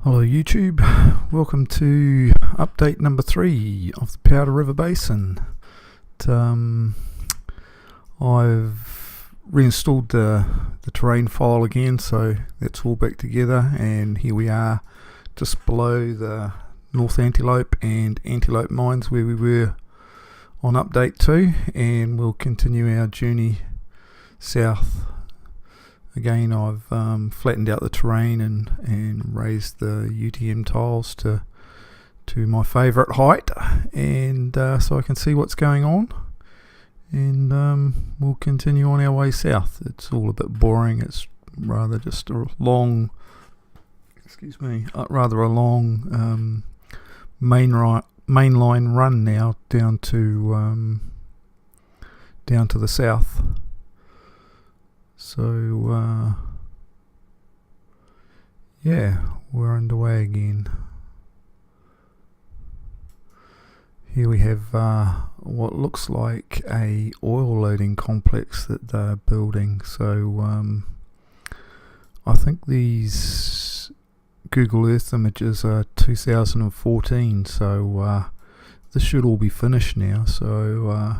Hello YouTube, welcome to update number 3 of the Powder River Basin. I've reinstalled the terrain file again, so that's all back together, and here we are just below the North Antelope and Antelope mines where we were on update 2, and we'll continue our journey south. Again, I've flattened out the terrain and raised the UTM tiles to my favourite height, and so I can see what's going on, and we'll continue on our way south. It's all a bit boring. It's rather just a long, rather a long mainline run now down to the south. So yeah, we're underway again. Here we have what looks like a oil loading complex that they're building. So I think these Google Earth images are 2014, so this should all be finished now. So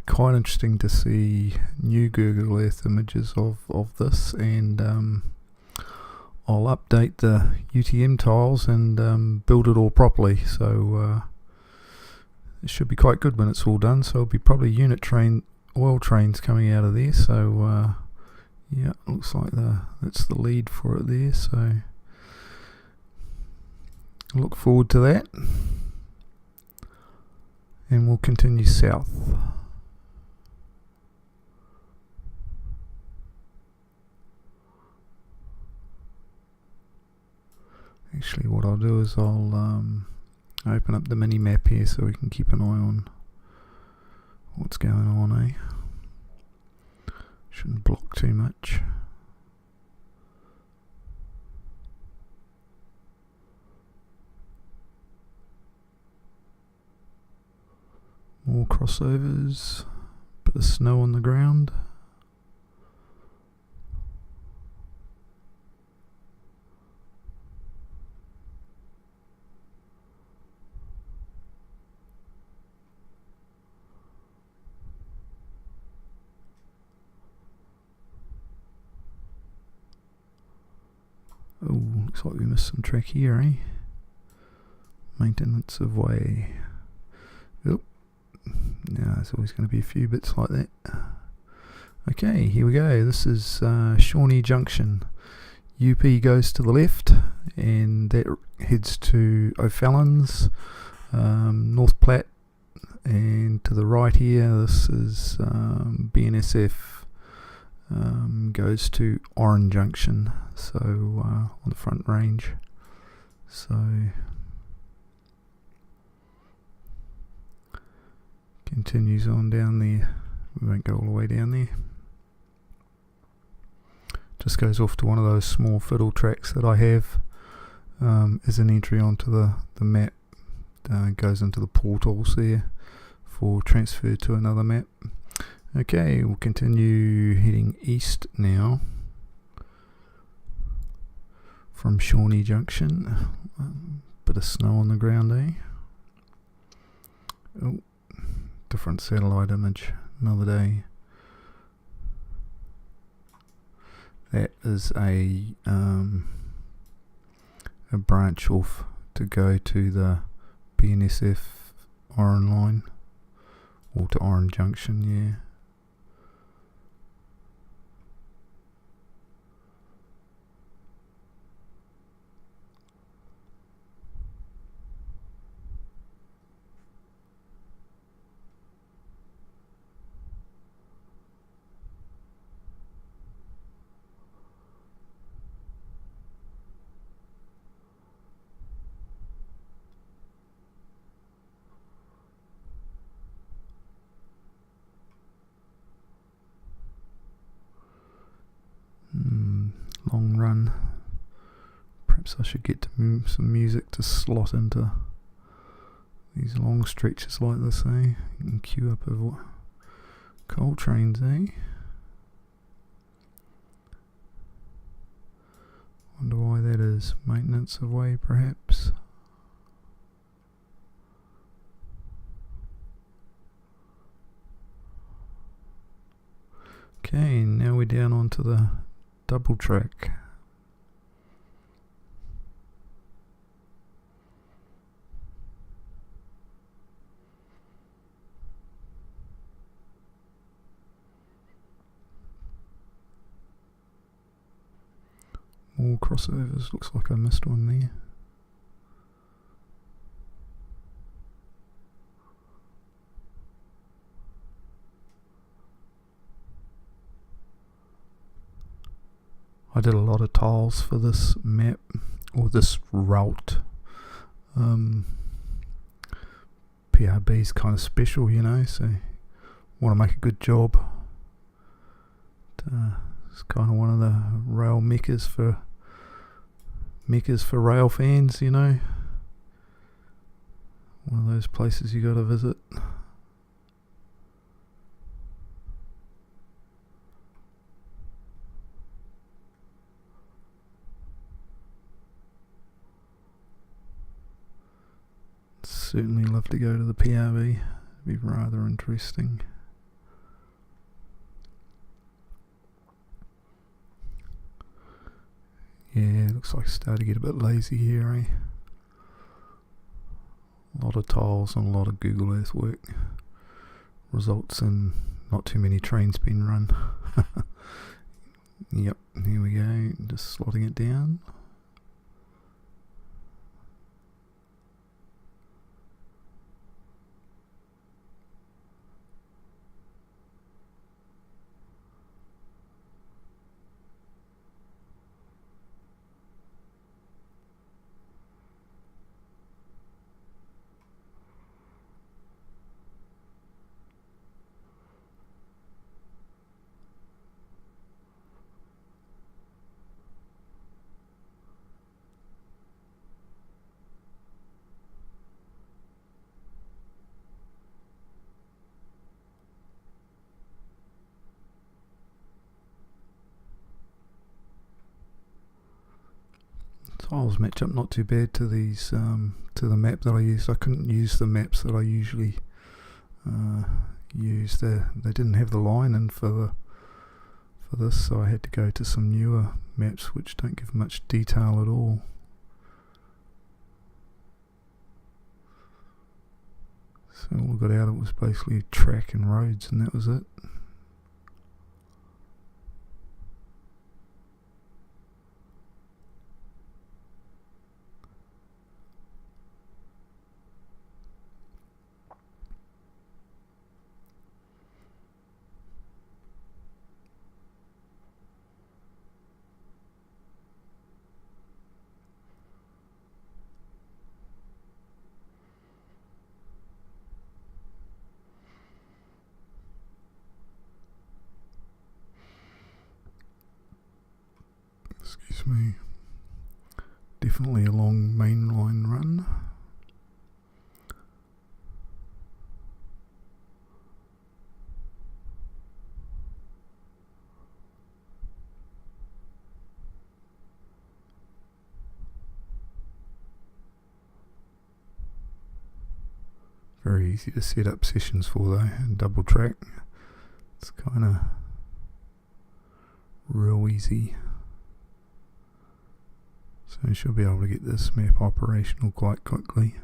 quite interesting to see new Google Earth images of this, and I'll update the UTM tiles and build it all properly, so it should be quite good when it's all done. So it'll be probably unit oil trains coming out of there, so yeah, looks like that's the lead for it there, so I look forward to that, and we'll continue south. Actually, what I'll do is I'll open up the mini map here so we can keep an eye on what's going on, Shouldn't block too much. More crossovers, bit of snow on the ground. Oh, looks like we missed some track here, Maintenance of way. Oh, now there's always going to be a few bits like that. Okay, here we go. This is Shawnee Junction. UP goes to the left, and that heads to O'Fallon's, North Platte, and to the right here, this is BNSF. Goes to Orange Junction, so on the front range. So continues on down there. We won't go all the way down there. Just goes off to one of those small fiddle tracks that I have as an entry onto the map. Goes into the portals there for transfer to another map. Okay, we'll continue heading east now from Shawnee Junction. Bit of snow on the ground, Oh, different satellite image, another day. That is a branch off to go to the BNSF Orange line, or to Orange Junction, yeah. Long run. Perhaps I should get some music to slot into these long stretches like this, You can queue up a coal trains, Wonder why that is. repairs, maintenance away perhaps. Okay, now we're down onto the double track. More crossovers, looks like I missed one there. I did a lot of tiles for this map, or this route. PRB's kind of special, you know, so want to make a good job. It's kind of one of the rail meccas for rail fans, you know. One of those places you got to visit. Certainly love to go to the PRB. It'd be rather interesting. Yeah, looks like it's starting to get a bit lazy here, eh? A lot of tiles and a lot of Google Earth work results in not too many trains being run. Yep, here we go, just slotting it down. Tiles match up not too bad to these to the map that I used. I couldn't use the maps that I usually use. They didn't have the line in for this, so I had to go to some newer maps which don't give much detail at all. So all I got out of it was basically track and roads, and that was it. Excuse me. Definitely a long mainline run. Very easy to set up sessions for though, and double track. It's kind of real easy. So I should be able to get this map operational quite quickly.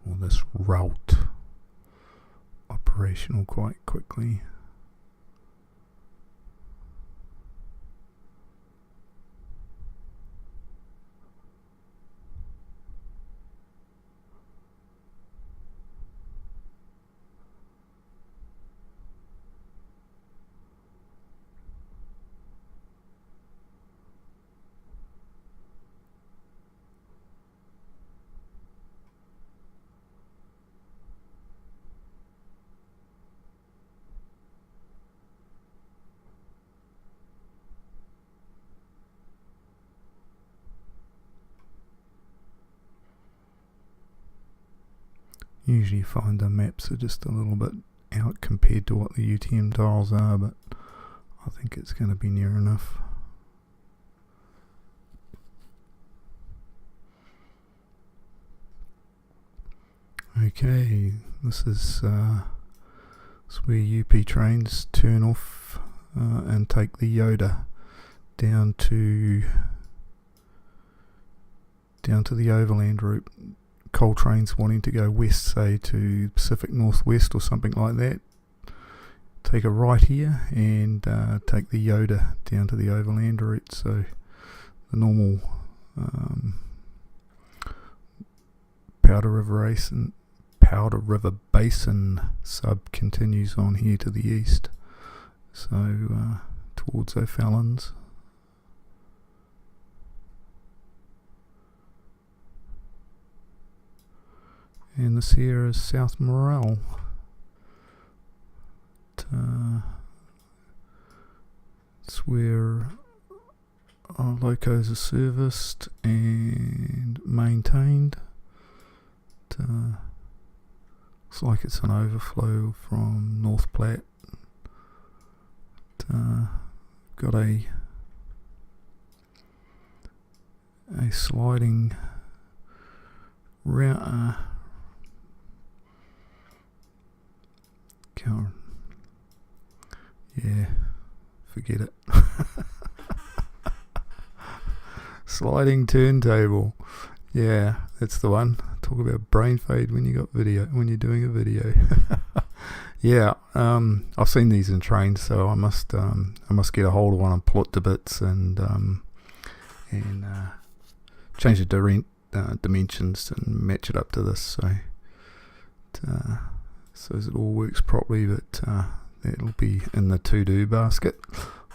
Or this route operational quite quickly. Usually find the maps are just a little bit out compared to what the UTM tiles are, but I think it's going to be near enough. Okay, this is where UP trains turn off and take the Yoda down to the overland route. Coal trains wanting to go west, say to Pacific Northwest or something like that, take a right here and take the Yoda down to the overland route. So the normal Powder River Basin sub continues on here to the east, so towards O'Fallon's. And this here is South Morrill. It's where our locos are serviced and maintained. Looks like it's an overflow from North Platte. Got a sliding route. Yeah, forget it. Sliding turntable. Yeah, that's the one. Talk about brain fade when you're doing a video. Yeah, I've seen these in Trainz, so I must get a hold of one and pull it to bits and change the dimensions and match it up to this, so it all works properly. But that'll be in the to-do basket.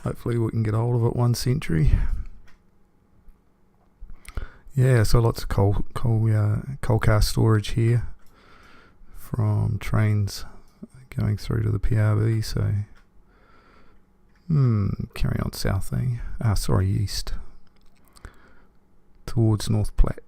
Hopefully we can get a hold of it one century. Yeah, so lots of coal car storage here from Trainz going through to the PRB. So carry on south, east towards North Platte.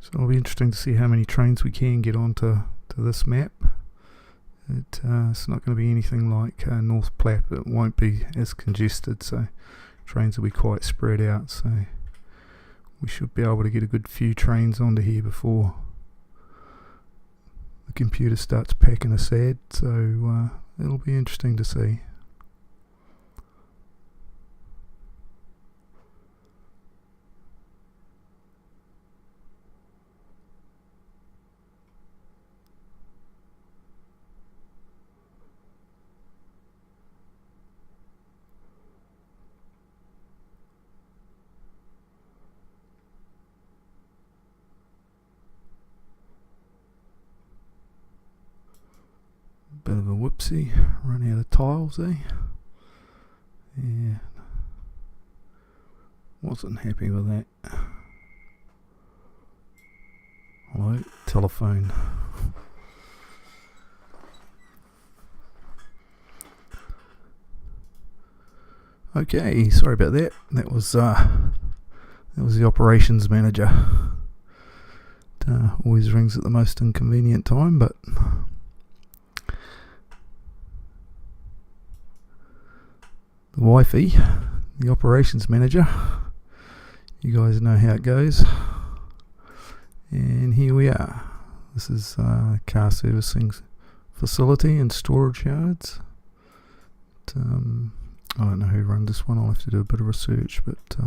So it'll be interesting to see how many trains we can get onto this map. It's not going to be anything like North Platte. It won't be as congested, so trains will be quite spread out. So we should be able to get a good few trains onto here before the computer starts packing a sad. So it'll be interesting to see. Bit of a whoopsie, run out of tiles, eh? Yeah, wasn't happy with that. Hello, telephone. Okay, sorry about that. That was the operations manager. Always rings at the most inconvenient time, but the wifey, the operations manager, you guys know how it goes. And here we are. This is car servicing facility and storage yards. I don't know who runs this one. I'll have to do a bit of research, but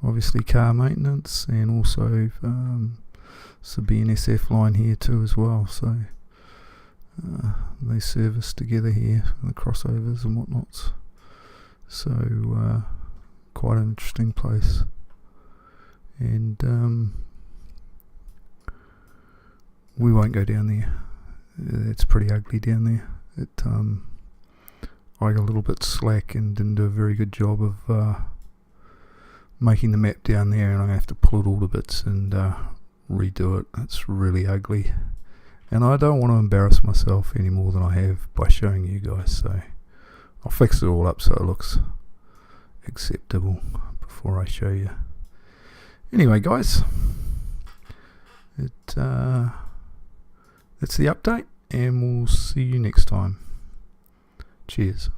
obviously car maintenance, and also it's a BNSF line here too as well. So they service together here, the crossovers and whatnots. So quite an interesting place. And we won't go down there. It's pretty ugly down there. I got a little bit slack and didn't do a very good job of making the map down there, and I'm going to have to pull it all to bits and redo it. It's really ugly, and I don't want to embarrass myself any more than I have by showing you guys, so I'll fix it all up so it looks acceptable before I show you. Anyway guys, that's the update, and we'll see you next time. Cheers.